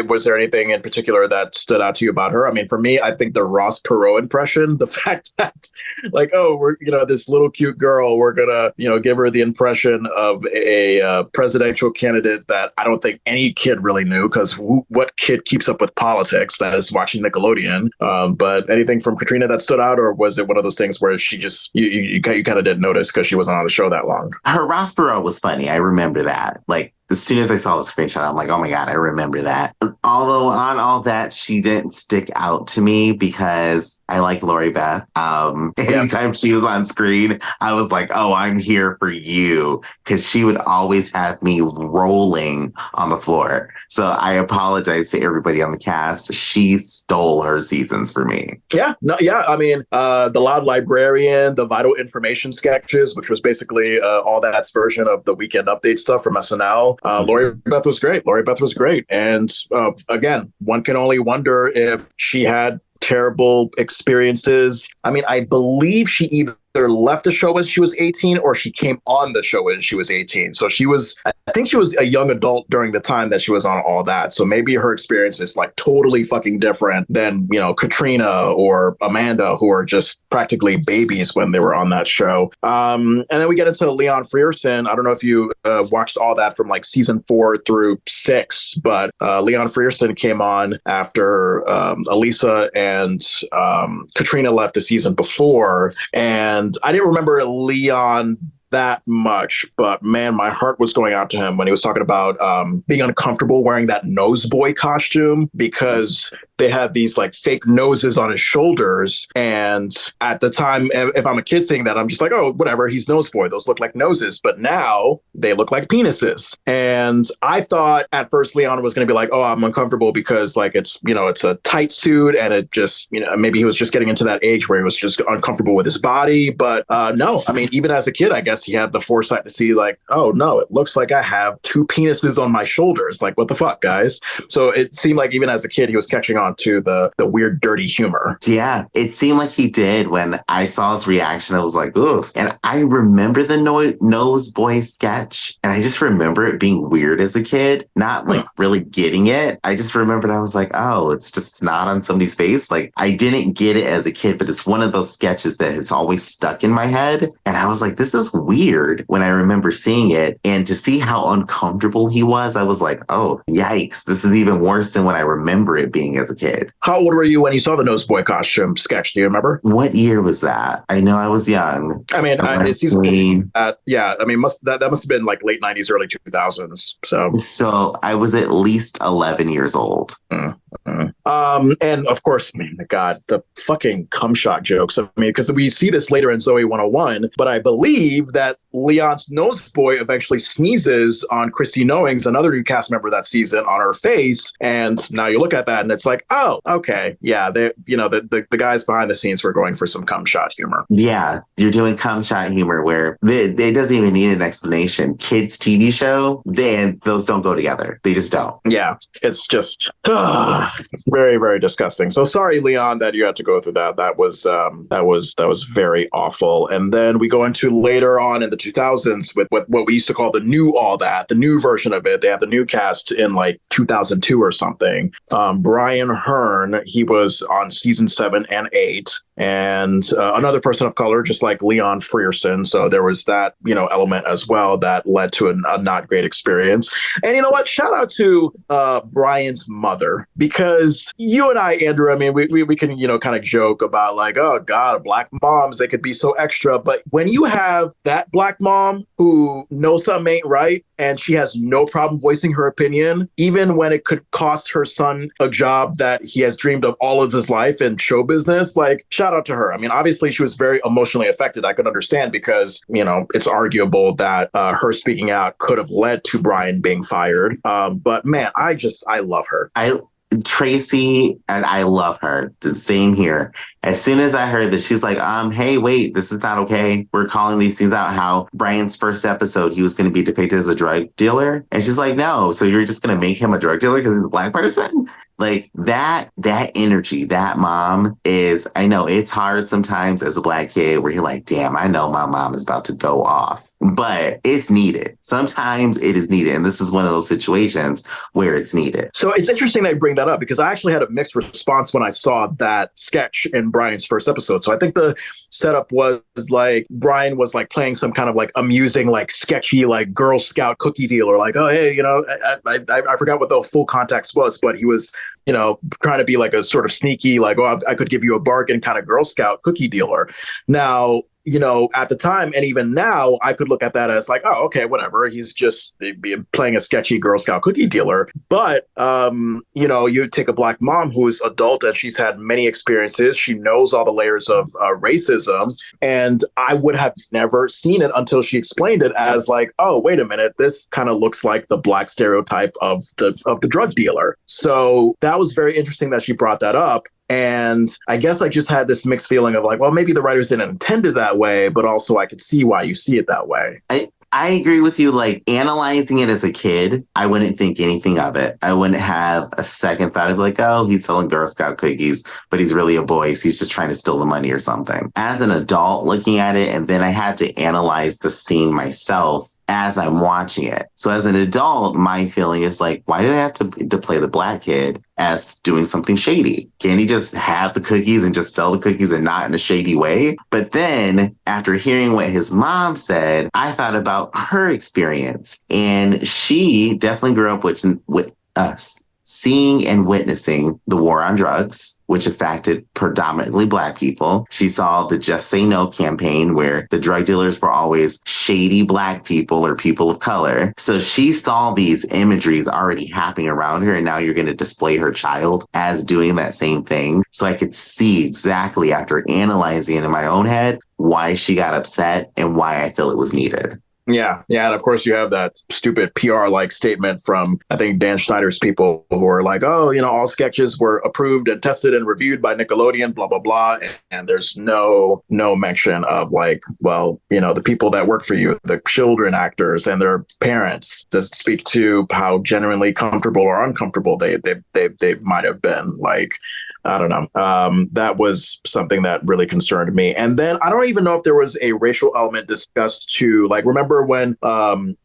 Was there anything in particular that stood out to you about her? I mean, for me, I think the Ross Perot impression, the fact that like, oh, we're this little cute girl, we're gonna give her the impression of a presidential candidate that I don't think any kid really knew, because what kid keeps up with politics that is watching Nickelodeon? But anything from Katrina that stood out, or was it one of those things where she just you kind of didn't notice because she wasn't on the show that long? Her Ross Perot was funny. I remember that. Like, as soon as I saw the screenshot, I'm like, oh my God, I remember that. Although on all that, she didn't stick out to me because I like Lori Beth. Anytime she was on screen, I was like, oh, I'm here for you. Because she would always have me rolling on the floor. So I apologize to everybody on the cast. She stole her seasons for me. Yeah. No, yeah. I mean, the Loud Librarian, the Vital Information sketches, which was basically all that's version of the Weekend Update stuff from SNL. Lori Beth was great. And again, one can only wonder if she had terrible experiences. I mean, I believe she either left the show when she was 18 or she came on the show when she was 18. So I think she was a young adult during the time that she was on all that. So maybe her experience is like totally fucking different than, Katrina or Amanda, who are just practically babies when they were on that show. And then we get into Leon Frierson. I don't know if you watched all that from like season 4 through 6, but Leon Frierson came on after Elisa and Katrina left the season before. And I didn't remember Leon that much, but man, my heart was going out to him when he was talking about being uncomfortable wearing that noseboy costume because they had these like fake noses on his shoulders. And at the time, if I'm a kid saying that, I'm just like, oh, whatever, he's noseboy. Those look like noses. But now they look like penises. And I thought at first Leon was going to be like, oh, I'm uncomfortable because like it's a tight suit and it just, maybe he was just getting into that age where he was just uncomfortable with his body. But no, I mean, even as a kid, I guess he had the foresight to see like, oh no, it looks like I have 2 penises on my shoulders. Like, what the fuck, guys? So it seemed like even as a kid, he was catching on to the weird, dirty humor. Yeah, it seemed like he did. When I saw his reaction, I was like, oof. And I remember the nose boy sketch, and I just remember it being weird as a kid, not like really getting it. I just remembered I was like, oh, it's just not on somebody's face. Like, I didn't get it as a kid, but it's one of those sketches that has always stuck in my head. And I was like, this is weird when I remember seeing it. And to see how uncomfortable he was, I was like, oh, yikes. This is even worse than what I remember it being as a kid. How old were you when you saw the Noseboy costume sketch? Do you remember? What year was that? I know I was young. I mean, that must have been like late 90s, early 2000s. So I was at least 11 years old. And of course, man, God, the fucking cum shot jokes. I mean, because we see this later in Zoe 101, but I believe that Leon's nose boy eventually sneezes on Christy Knowings, another new cast member that season, on her face. And now you look at that and it's like, oh, okay. Yeah, the guys behind the scenes were going for some cum shot humor. Yeah, you're doing cum shot humor where it doesn't even need an explanation. Kids TV show, those don't go together. They just don't. Yeah, it's just very, very disgusting. So sorry, Leon, that you had to go through that. That was very awful. And then we go into later on in the 2000s with what we used to call the new All That, the new version of it. They had the new cast in like 2002 or something. Brian Hearn, he was on season 7 and 8. And another person of color, just like Leon Frierson. So there was that, element as well that led to a not great experience. And you know what? Shout out to Brian's mother, because you and I, Andrew, I mean, we can, kind of joke about like, oh God, black moms, they could be so extra. But when you have that black mom who knows something ain't right and she has no problem voicing her opinion, even when it could cost her son a job that he has dreamed of all of his life in show business, like, shout out to her. I mean, obviously she was very emotionally affected. I could understand because, it's arguable that her speaking out could have led to Brian being fired. But man, I love her. Tracy, and I love her. The same here. As soon as I heard that, she's like, hey, wait, this is not okay. We're calling these things out. How Brian's first episode, he was going to be depicted as a drug dealer. And she's like, no, so you're just going to make him a drug dealer because he's a black person? Like that energy, that mom is, I know it's hard sometimes as a black kid where you're like, damn, I know my mom is about to go off, but it's needed. Sometimes it is needed. And this is one of those situations where it's needed. So it's interesting that you bring that up, because I actually had a mixed response when I saw that sketch in Brian's first episode. So I think the setup was like Brian was like playing some kind of like amusing, like sketchy, like Girl Scout cookie dealer. Like, oh, hey, I forgot what the full context was, but he was, trying to be like a sort of sneaky, like, oh, I could give you a bargain kind of Girl Scout cookie dealer. Now, at the time, and even now, I could look at that as like, oh, okay, whatever. He's just playing a sketchy Girl Scout cookie dealer. But, you take a black mom who is adult and she's had many experiences. She knows all the layers of racism. And I would have never seen it until she explained it as like, oh, wait a minute, this kind of looks like the black stereotype of the drug dealer. So that was very interesting that she brought that up. And I guess I just had this mixed feeling of like, well, maybe the writers didn't intend it that way, but also I could see why you see it that way. I agree with you. Like, analyzing it as a kid, I wouldn't think anything of it. I wouldn't have a second thought. I'd be like, oh, he's selling Girl Scout cookies, but he's really a boy. So he's just trying to steal the money or something. As an adult looking at it, and then I had to analyze the scene myself as I'm watching it. So as an adult, my feeling is like, why do they have to play the black kid as doing something shady? Can't he just have the cookies and just sell the cookies and not in a shady way? But then after hearing what his mom said, I thought about her experience. And she definitely grew up with us seeing and witnessing the war on drugs, which affected predominantly black people. She saw the Just Say No campaign where the drug dealers were always shady black people or people of color. So she saw these imageries already happening around her, and now you're going to display her child as doing that same thing. So I could see exactly, after analyzing it in my own head, why she got upset and why I feel it was needed. Yeah. And of course you have that stupid PR-like statement from, I think, Dan Schneider's people who are like, oh, all sketches were approved and tested and reviewed by Nickelodeon, blah, blah, blah. And there's no mention of like, well, the people that work for you, the children actors and their parents, does speak to how genuinely comfortable or uncomfortable they might have been. Like, I don't know. That was something that really concerned me. And then I don't even know if there was a racial element discussed too. Like, remember when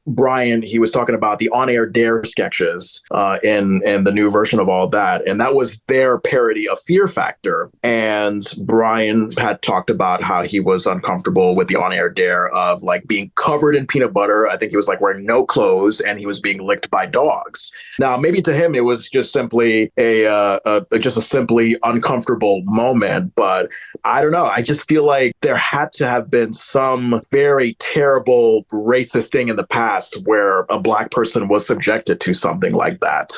Brian, he was talking about the on-air dare sketches in the new version of All That. And that was their parody of Fear Factor. And Brian had talked about how he was uncomfortable with the on-air dare of like being covered in peanut butter. I think he was like wearing no clothes and he was being licked by dogs. Now, maybe to him, it was just simply a simply uncomfortable moment, but I don't know. I just feel like there had to have been some very terrible racist thing in the past where a black person was subjected to something like that.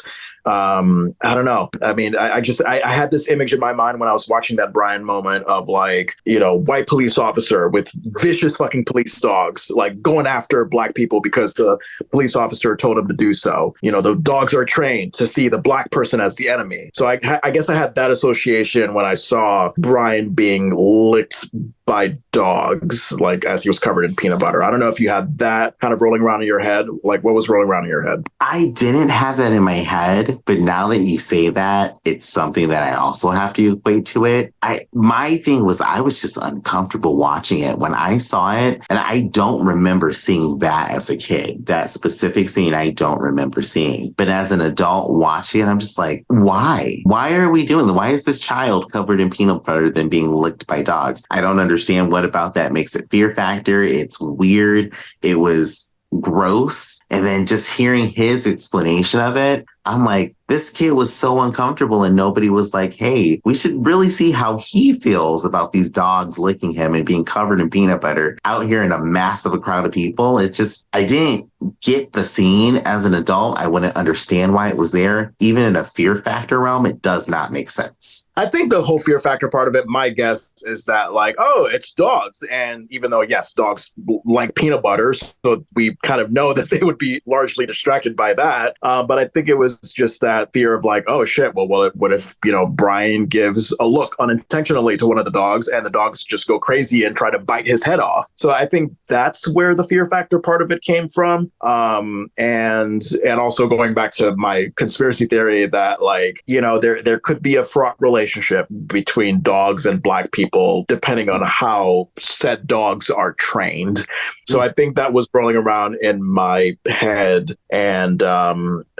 I don't know. I mean, I had this image in my mind when I was watching that Brian moment of like, you know, white police officer with vicious fucking police dogs, like going after black people because the police officer told him to do so. You know, the dogs are trained to see the black person as the enemy. So I guess I had that association when I saw Brian being licked by dogs, like as he was covered in peanut butter. I don't know if you had that kind of rolling around in your head. Like, what was rolling around in your head? I didn't have that in my head, but now that you say that, it's something that I also have to equate to it. My thing was I was just uncomfortable watching it when I saw it, and I don't remember seeing that as a kid. That specific scene I don't remember seeing. But as an adult watching it, I'm just like, why? Why are we doing that? Why is this child covered in peanut butter than being licked by dogs? I don't understand what about that makes it fear factor. It's weird. It was gross. And then just hearing his explanation of it, I'm like, this kid was so uncomfortable and nobody was like, hey, we should really see how he feels about these dogs licking him and being covered in peanut butter out here in a massive crowd of people. It just, I didn't get the scene as an adult. I wouldn't understand why it was there. Even in a fear factor realm, it does not make sense. I think the whole fear factor part of it, my guess is that like, oh, it's dogs. And even though, yes, dogs like peanut butter, so we kind of know that they would be largely distracted by that. But I think it was just that fear of like, oh shit, well, what if, you know, Brian gives a look unintentionally to one of the dogs and the dogs just go crazy and try to bite his head off. So I think that's where the fear factor part of it came from. And also going back to my conspiracy theory that like, you know, there could be a fraught relationship between dogs and black people, depending on how said dogs are trained. So I think that was rolling around in my head. And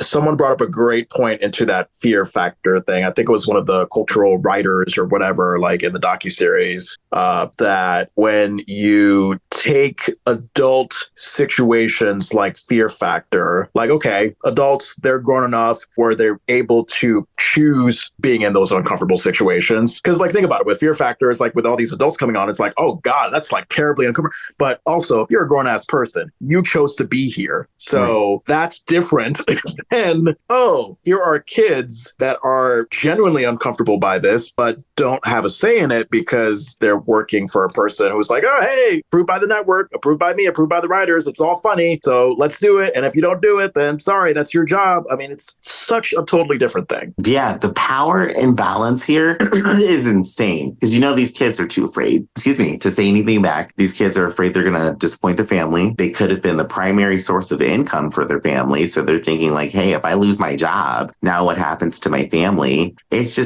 someone brought up a great point into that fear factor thing. I think it was one of the cultural writers or whatever, like in the docuseries, that when you take adult situations like fear factor, like, okay, adults, they're grown enough where they're able to choose being in those uncomfortable situations. Because like, think about it, with fear factor, it's like with all these adults coming on, it's like, oh God, that's like terribly uncomfortable. But also, you're a grown ass person. You chose to be here. So that's different than, oh, here are kids that are genuinely uncomfortable by this, but don't have a say in it because they're working for a person who's like, oh, hey, approved by the network, approved by me, approved by the writers. It's all funny. So let's do it. And if you don't do it, then sorry, that's your job. I mean, it's such a totally different thing. Yeah, the power imbalance here is insane because, you know, these kids are too afraid, to say anything back. These kids are afraid they're going to disappoint their family. They could have been the primary source of income for their family. So they're thinking like, hey, if I lose my job, now what happens to my family? It's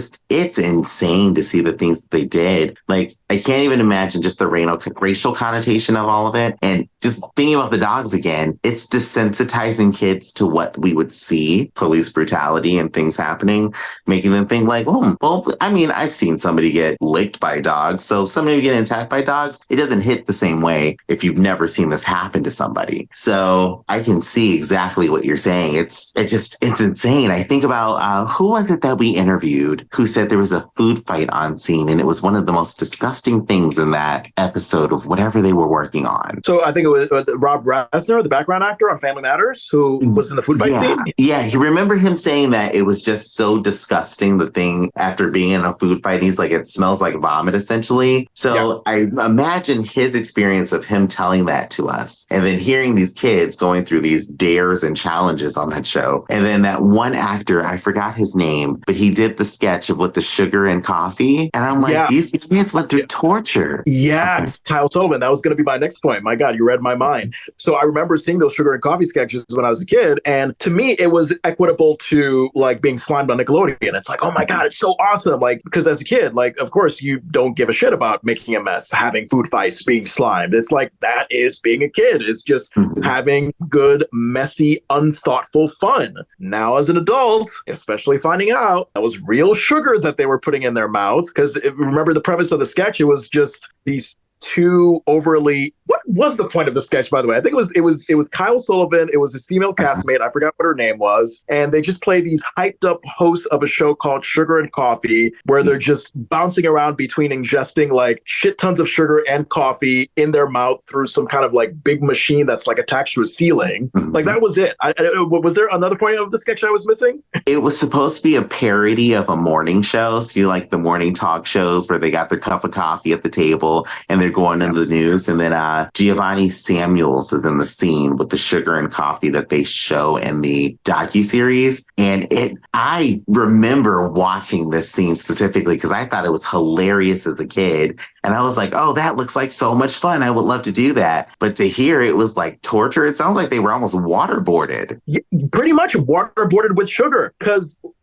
insane to see the things that they did. Like, I can't even imagine just the racial connotation of all of it. And just thinking about the dogs again, it's desensitizing kids to what we would see, police brutality and things happening, making them think like, oh, well, I mean, I've seen somebody get licked by dogs. So somebody getting attacked by dogs, it doesn't hit the same way if you've never seen this happen to somebody. So I can see exactly what you're saying. It's insane. I think about who was it that we interviewed who said there was a food fight on scene, and it was one of the most disgusting things in that episode of whatever they were working on. So I think it was Rob Reisner, the background actor on Family Matters, who was in the food fight scene. Yeah, you remember him saying that it was just so disgusting, the thing after being in a food fight. He's like, it smells like vomit, essentially. So I imagine his experience of him telling that to us and then hearing these kids going through these dares and challenges on that show. And then that one actor, I forgot his name, but he did the sketch of with the sugar and coffee. And I'm like, these kids went through torture. Yeah, Kyle Sullivan. That was going to be my next point. My God, you read my mind. So I remember seeing those sugar and coffee sketches when I was a kid. And to me, it was equitable to like being slimed on Nickelodeon. It's like, oh my God, it's so awesome. Like, because as a kid, like, of course, you don't give a shit about making a mess, having food fights, being slimed. It's like, that is being a kid. It's just having good, messy, unthoughtful fun. Now, as an adult, especially finding out that was real sugar that they were putting in their mouth. Because remember the premise of the sketch, it was just these two overly What was the point of the sketch, by the way? I think it was Kyle Sullivan. It was his female castmate. I forgot what her name was. And they just play these hyped up hosts of a show called Sugar and Coffee, where they're just bouncing around between ingesting like shit tons of sugar and coffee in their mouth through some kind of like big machine that's like attached to a ceiling. Like that was it. Was there another point of the sketch I was missing? It was supposed to be a parody of a morning show. So you like the morning talk shows where they got their cup of coffee at the table and they're going into the news. And then Giovanni Samuels is in the scene with the sugar and coffee that they show in the docuseries. And I remember watching this scene specifically because I thought it was hilarious as a kid. And I was like, oh, that looks like so much fun. I would love to do that. But to hear it was like torture. It sounds like they were almost waterboarded. Yeah, pretty much waterboarded with sugar.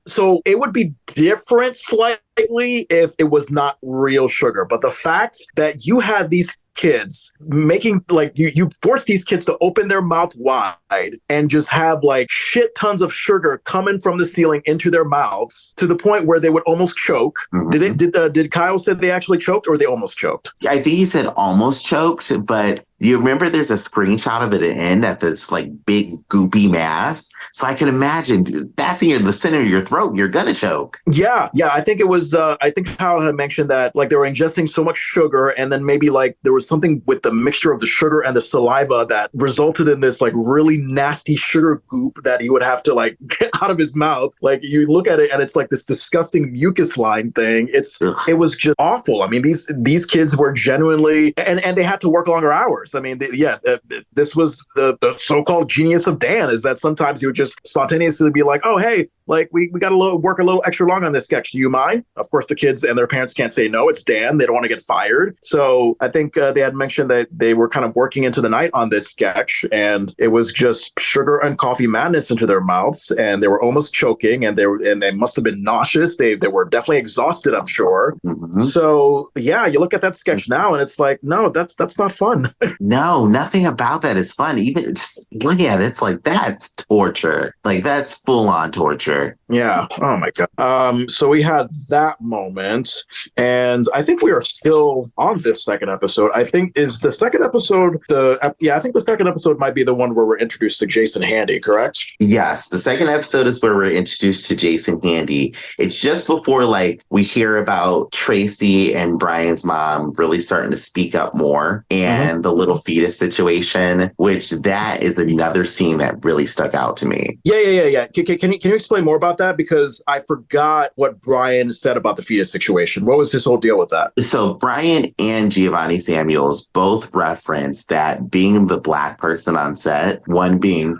So it would be different slightly if it was not real sugar. But the fact that you had these kids making like you force these kids to open their mouth wide and just have like shit tons of sugar coming from the ceiling into their mouths to the point where they would almost choke. Did Kyle said they actually choked or they almost choked? I think he said almost choked, but you remember there's a screenshot of it at the end at this like big goopy mass. So I can imagine that's in the center of your throat. You're gonna choke. Yeah. I think it was. I think Kyle had mentioned that like they were ingesting so much sugar, and then maybe like there was something with the mixture of the sugar and the saliva that resulted in this like really nasty sugar goop that he would have to like get out of his mouth. Like you look at it and it's like this disgusting mucus line thing. It was just awful. I mean, these kids were genuinely and they had to work longer hours. I mean, this was the so-called genius of Dan, is that sometimes he would just spontaneously be like, oh, hey, like we got to work a little extra long on this sketch. Do you mind? Of course, the kids and their parents can't say no. It's Dan. They don't want to get fired. So I think they had mentioned that they were kind of working into the night on this sketch, and it was just sugar and coffee madness into their mouths, and they were almost choking, and they must have been nauseous. They were definitely exhausted, I'm sure. So yeah, you look at that sketch now, and it's like, no, that's not fun. No, nothing about that is fun. Even just looking at it, it's like that's torture. Like that's full on torture. Yeah. Oh my God. So we had that moment, and I think we are still on this second episode. I think is the second episode I think the second episode might be the one where we're introduced to Jason Handy, correct? Yes, the second episode is where we're introduced to Jason Handy. It's just before like we hear about Tracy and Brian's mom really starting to speak up more, and the little fetus situation, which that is another scene that really stuck out to me. Yeah. Can you explain more about that? Because I forgot what Brian said about the fetus situation. What was his whole deal with that? So Brian and Giovanni Samuels both referenced that being the Black person on set, one being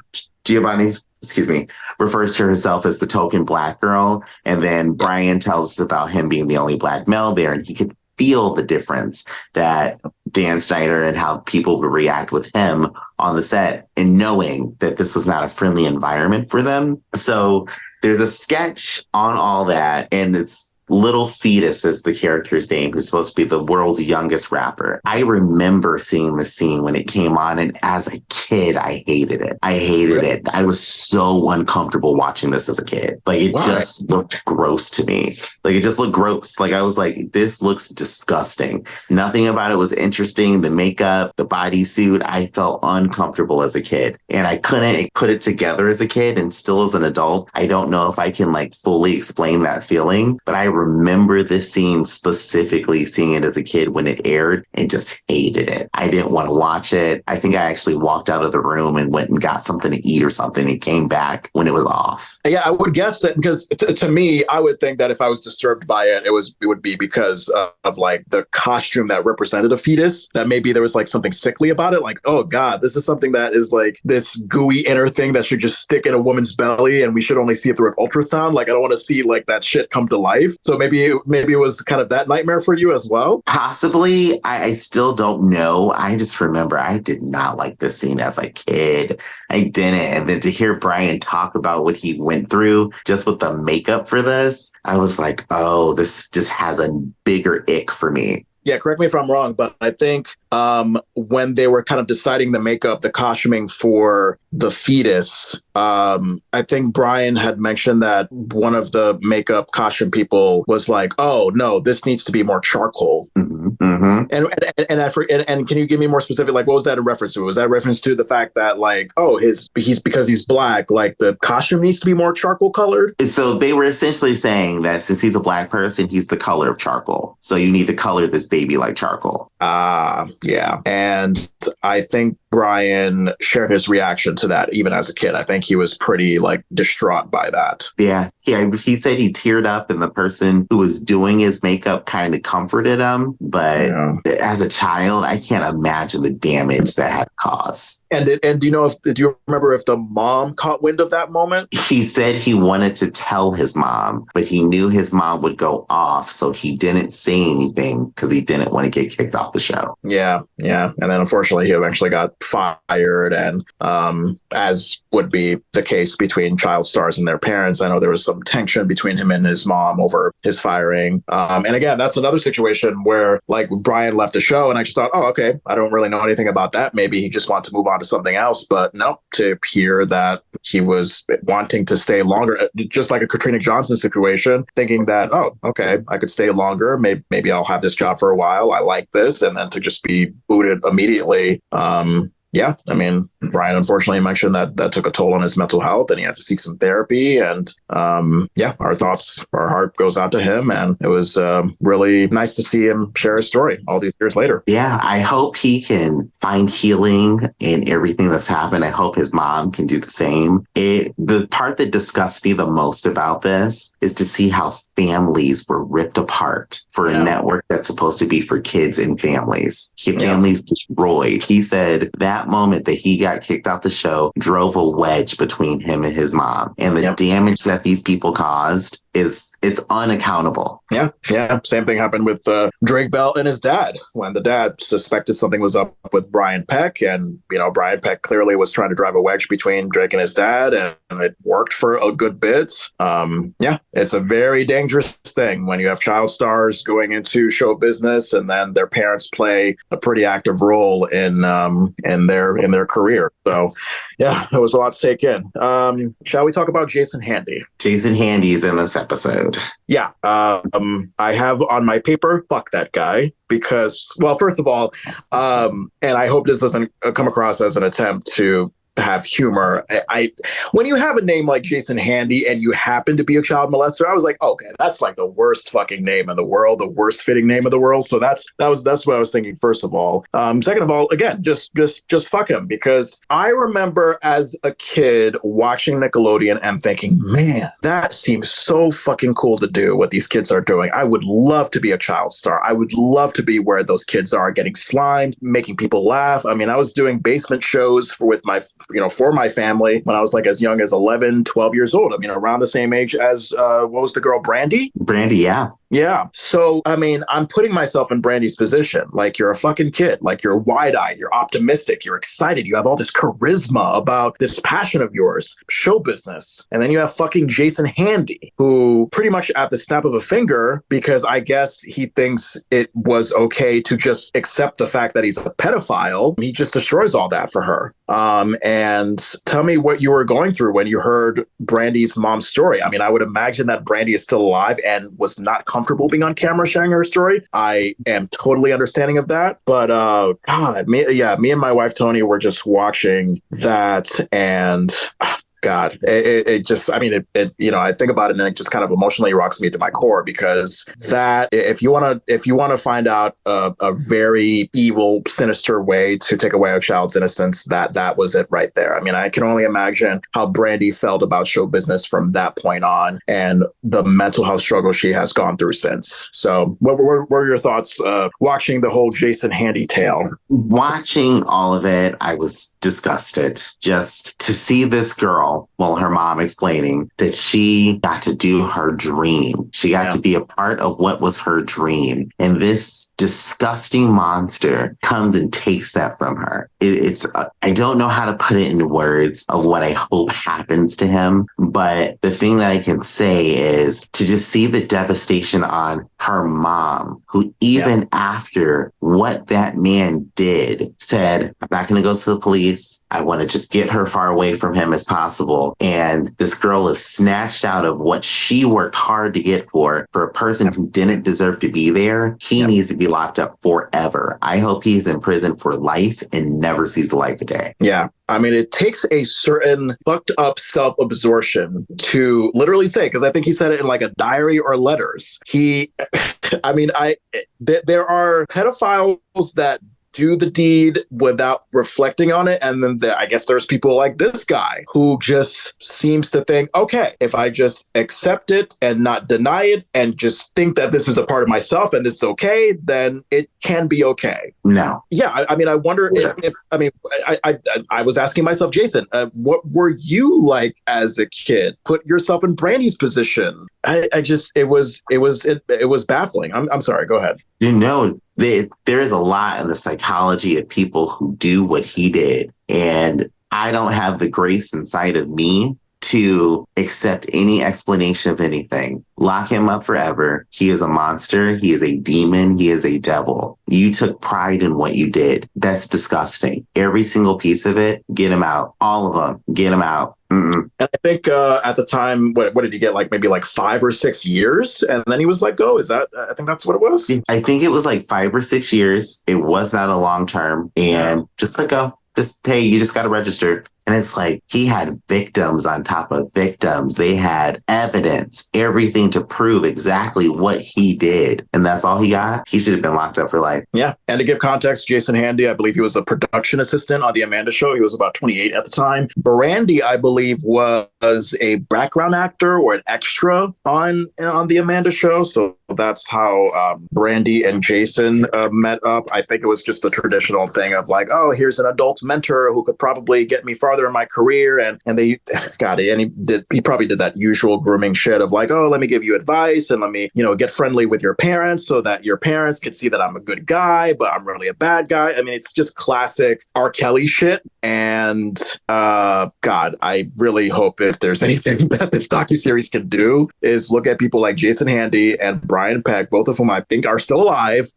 refers to herself as the token Black girl. And then Brian tells us about him being the only Black male there, and he could feel the difference that Dan Schneider and how people would react with him on the set, and knowing that this was not a friendly environment for them. So there's a sketch on all that, and it's Little Fetus is the character's name, who's supposed to be the world's youngest rapper. I remember seeing the scene when it came on, and as a kid, I hated it. I was so uncomfortable watching this as a kid. Like, it just looked gross to me. Like, it just looked gross. Like, I was like, this looks disgusting. Nothing about it was interesting. The makeup, the bodysuit, I felt uncomfortable as a kid. And I couldn't put it together as a kid, and still as an adult, I don't know if I can, like, fully explain that feeling. But I remember this scene specifically, seeing it as a kid when it aired, and just hated it. I didn't want to watch it. I think I actually walked out of the room and went and got something to eat or something, and came back when it was off. Yeah, I would guess that, because to me, I would think that if I was disturbed by it, it would be because of like the costume that represented a fetus, that maybe there was like something sickly about it. Like, oh God, this is something that is like this gooey inner thing that should just stick in a woman's belly, and we should only see it through an ultrasound. Like, I don't want to see like that shit come to life. So maybe it was kind of that nightmare for you as well? Possibly. I still don't know. I just remember I did not like this scene as a kid. I didn't. And then to hear Brian talk about what he went through just with the makeup for this, I was like, oh, this just has a bigger ick for me. Yeah, correct me if I'm wrong, but I think when they were kind of deciding the makeup, the costuming for the fetus, I think Brian had mentioned that one of the makeup costume people was like, "Oh no, this needs to be more charcoal." Mm-hmm. Mm-hmm. And can you give me more specific? Like, what was that a reference to? Was that a reference to the fact that like, oh, he's because he's black, like the costume needs to be more charcoal colored? So they were essentially saying that since he's a black person, he's the color of charcoal. So you need to color this baby like charcoal. Yeah. And I think Brian shared his reaction to that even as a kid. I think he was pretty like distraught by that. Yeah. He said he teared up and the person who was doing his makeup kind of comforted him. But as a child, I can't imagine the damage that had caused. And do you remember if the mom caught wind of that moment? He said he wanted to tell his mom, but he knew his mom would go off. So he didn't say anything because he didn't want to get kicked off the show. Yeah. And then unfortunately, he eventually got fired. And as would be the case between child stars and their parents, I know there was some tension between him and his mom over his firing. And again, that's another situation where like Brian left the show and I just thought, oh, okay, I don't really know anything about that. Maybe he just wanted to move on to something else. But no, to hear that he was wanting to stay longer, just like a Katrina Johnson situation, thinking that, oh, okay, I could stay longer. Maybe I'll have this job for a while. I like this. And then to just be booted immediately. Yeah, I mean, Brian unfortunately mentioned that took a toll on his mental health and he had to seek some therapy. And our heart goes out to him. And it was really nice to see him share his story all these years later. Yeah, I hope he can find healing in everything that's happened. I hope his mom can do the same. The part that disgusts me the most about this is to see how families were ripped apart for a network that's supposed to be for kids and families. Families destroyed. He said that moment that he got kicked off the show drove a wedge between him and his mom. And the damage that these people caused it's unaccountable. Yeah. Same thing happened with Drake Bell and his dad when the dad suspected something was up with Brian Peck. And, Brian Peck clearly was trying to drive a wedge between Drake and his dad. And it worked for a good bit. It's a very dangerous thing when you have child stars going into show business and then their parents play a pretty active role in their career. So, it was a lot to take in. Shall we talk about Jason Handy? Jason Handy's in this episode. Yeah. I have on my paper, fuck that guy, because, well, first of all, and I hope this doesn't come across as an attempt to have humor. When you have a name like Jason Handy and you happen to be a child molester, I was like, okay, that's like the worst fucking name in the world, the worst fitting name in the world. So that's what I was thinking. First of all, second of all, again, just fuck him, because I remember as a kid watching Nickelodeon and thinking, man, that seems so fucking cool to do what these kids are doing. I would love to be a child star. I would love to be where those kids are, getting slimed, making people laugh. I mean, I was doing basement shows for my family when I was like as young as 11, 12 years old. I mean, around the same age as, what was the girl, Brandy? Brandy, yeah. Yeah. So, I mean, I'm putting myself in Brandy's position. Like, you're a fucking kid. Like, you're wide-eyed. You're optimistic. You're excited. You have all this charisma about this passion of yours, show business. And then you have fucking Jason Handy, who pretty much at the snap of a finger, because I guess he thinks it was okay to just accept the fact that he's a pedophile, he just destroys all that for her. And tell me what you were going through when you heard Brandy's mom's story. I mean, I would imagine that Brandy is still alive and was not comfortable being on camera sharing her story. I am totally understanding of that. But me and my wife Tony were just watching that, and God, it just, I mean, I think about it and it just kind of emotionally rocks me to my core, because that if you want to find out a very evil, sinister way to take away a child's innocence, that was it right there. I mean, I can only imagine how Brandy felt about show business from that point on and the mental health struggle she has gone through since. So what were your thoughts watching the whole Jason Handy tale? Watching all of it, I was disgusted just to see this girl, her mom explaining that she got to do her dream. She got to be a part of what was her dream. And this disgusting monster comes and takes that from her. It's I don't know how to put it into words of what I hope happens to him, but the thing that I can say is to just see the devastation on her mom, who even after what that man did said, I'm not going to go to the police. I want to just get her far away from him as possible. And this girl is snatched out of what she worked hard to get for a person who didn't deserve to be there. He needs to be locked up forever. I hope he's in prison for life and never sees the light of day. Yeah. I mean, it takes a certain fucked up self-absorption to literally say, because I think he said it in like a diary or letters. There are pedophiles that do the deed without reflecting on it. And then I guess there's people like this guy who just seems to think, okay, if I just accept it and not deny it and just think that this is a part of myself and this is okay, then it can be okay. No. Yeah. I wonder if I was asking myself, Jason, what were you like as a kid? Put yourself in Brandy's position. It was baffling. I'm sorry. Go ahead. There is a lot in the psychology of people who do what he did. And I don't have the grace inside of me to accept any explanation of anything. Lock him up forever. He is a monster. He is a demon. He is a devil. You took pride in what you did. That's disgusting. Every single piece of it, get him out. All of them, get him out. Mm-mm. And I think at the time, what did he get? Maybe 5 or 6 years, and then he was let go. I think that's what it was. I think it was 5 or 6 years. It was not a long term, and just let go. Just, hey, you just got to register. And it's he had victims on top of victims. They had evidence, everything to prove exactly what he did. And that's all he got. He should have been locked up for life. Yeah. And to give context, Jason Handy, I believe he was a production assistant on The Amanda Show. He was about 28 at the time. Brandy, I believe, was a background actor or an extra on The Amanda Show. So that's how Brandy and Jason met up. I think it was just a traditional thing of here's an adult mentor who could probably get me farther in my career, and they got it. And he probably did that usual grooming shit of let me give you advice and let me get friendly with your parents so that your parents can see that I'm a good guy, but I'm really a bad guy. I mean, it's just classic R. Kelly shit. And God, I really hope if there's anything that this docuseries can do is look at people like Jason Handy and Brian Peck, both of whom I think are still alive.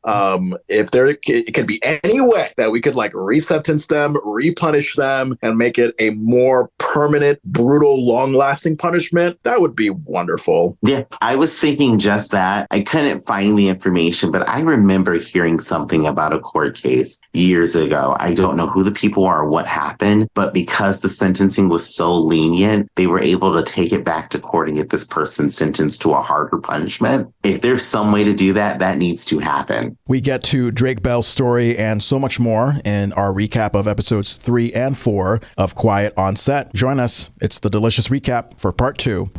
If it could be any way that we could resentence them, repunish them, and make it a more permanent, brutal, long-lasting punishment, that would be wonderful. Yeah, I was thinking just that. I couldn't find the information, but I remember hearing something about a court case years ago. I don't know who the people are or what happened, but because the sentencing was so lenient, they were able to take it back to court and get this person sentenced to a harder punishment. If there's some way to do that, that needs to happen. We get to Drake Bell's story and so much more in our recap of episodes 3 and 4 of Quiet on Set. Join us. It's the Delicious Recap for part 2.